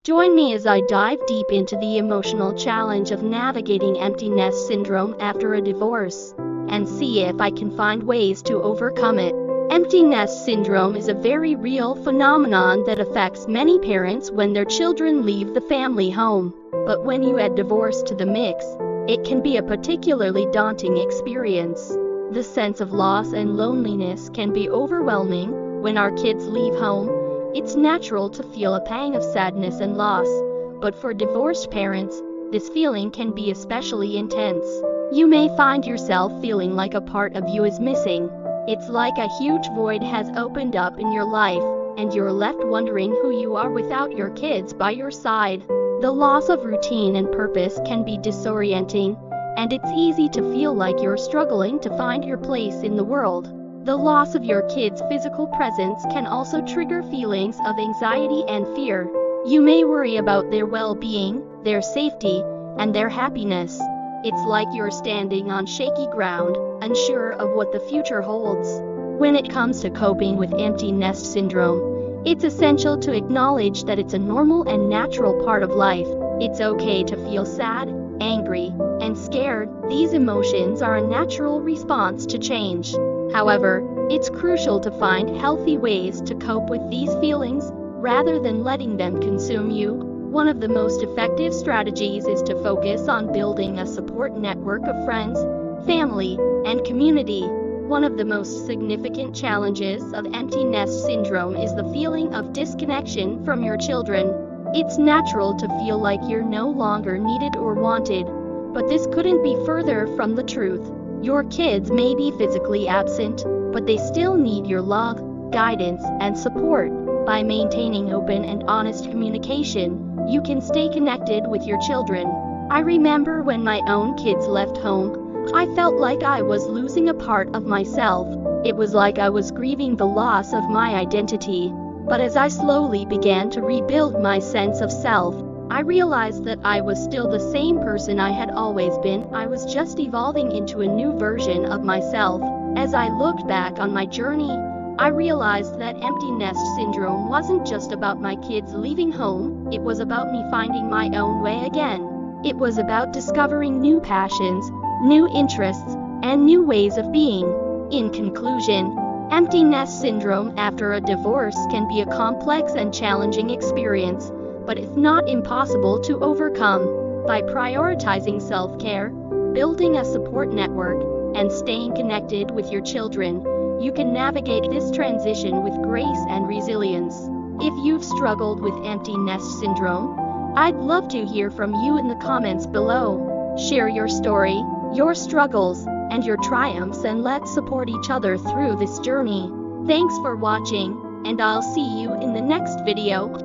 Join me as I dive deep into the emotional challenge of navigating empty nest syndrome after a divorce, and see if I can find ways to overcome it. Empty nest syndrome is a very real phenomenon that affects many parents when their children leave the family home. But when you add divorce to the mix, it can be a particularly daunting experience. The sense of loss and loneliness can be overwhelming when our kids leave home. It's natural to feel a pang of sadness and loss, but for divorced parents, this feeling can be especially intense. You may find yourself feeling like a part of you is missing. It's like a huge void has opened up in your life, and you're left wondering who you are without your kids by your side. The loss of routine and purpose can be disorienting, and it's easy to feel like you're struggling to find your place in the world. The loss of your kids' physical presence can also trigger feelings of anxiety and fear. You may worry about their well-being, their safety, and their happiness. It's like you're standing on shaky ground, unsure of what the future holds. When it comes to coping with empty nest syndrome, it's essential to acknowledge that it's a normal and natural part of life. It's okay to feel sad, angry, and scared. These emotions are a natural response to change. However, it's crucial to find healthy ways to cope with these feelings, rather than letting them consume you. One of the most effective strategies is to focus on building a support network of friends, family, and community. One of the most significant challenges of empty nest syndrome is the feeling of disconnection from your children. It's natural to feel like you're no longer needed or wanted, but this couldn't be further from the truth. Your kids may be physically absent, but they still need your love, guidance, and support. By maintaining open and honest communication, you can stay connected with your children. I remember when my own kids left home, I felt like I was losing a part of myself. It was like I was grieving the loss of my identity. But as I slowly began to rebuild my sense of self, I realized that I was still the same person I had always been. I was just evolving into a new version of myself. As I looked back on my journey, I realized that empty nest syndrome wasn't just about my kids leaving home, it was about me finding my own way again. It was about discovering new passions, new interests, and new ways of being. In conclusion, empty nest syndrome after a divorce can be a complex and challenging experience, but it's not impossible to overcome. By prioritizing self-care, building a support network, and staying connected with your children, you can navigate this transition with grace and resilience. If you've struggled with empty nest syndrome, I'd love to hear from you in the comments below. Share your story, your struggles, and your triumphs, and let's support each other through this journey. Thanks for watching, and I'll see you in the next video.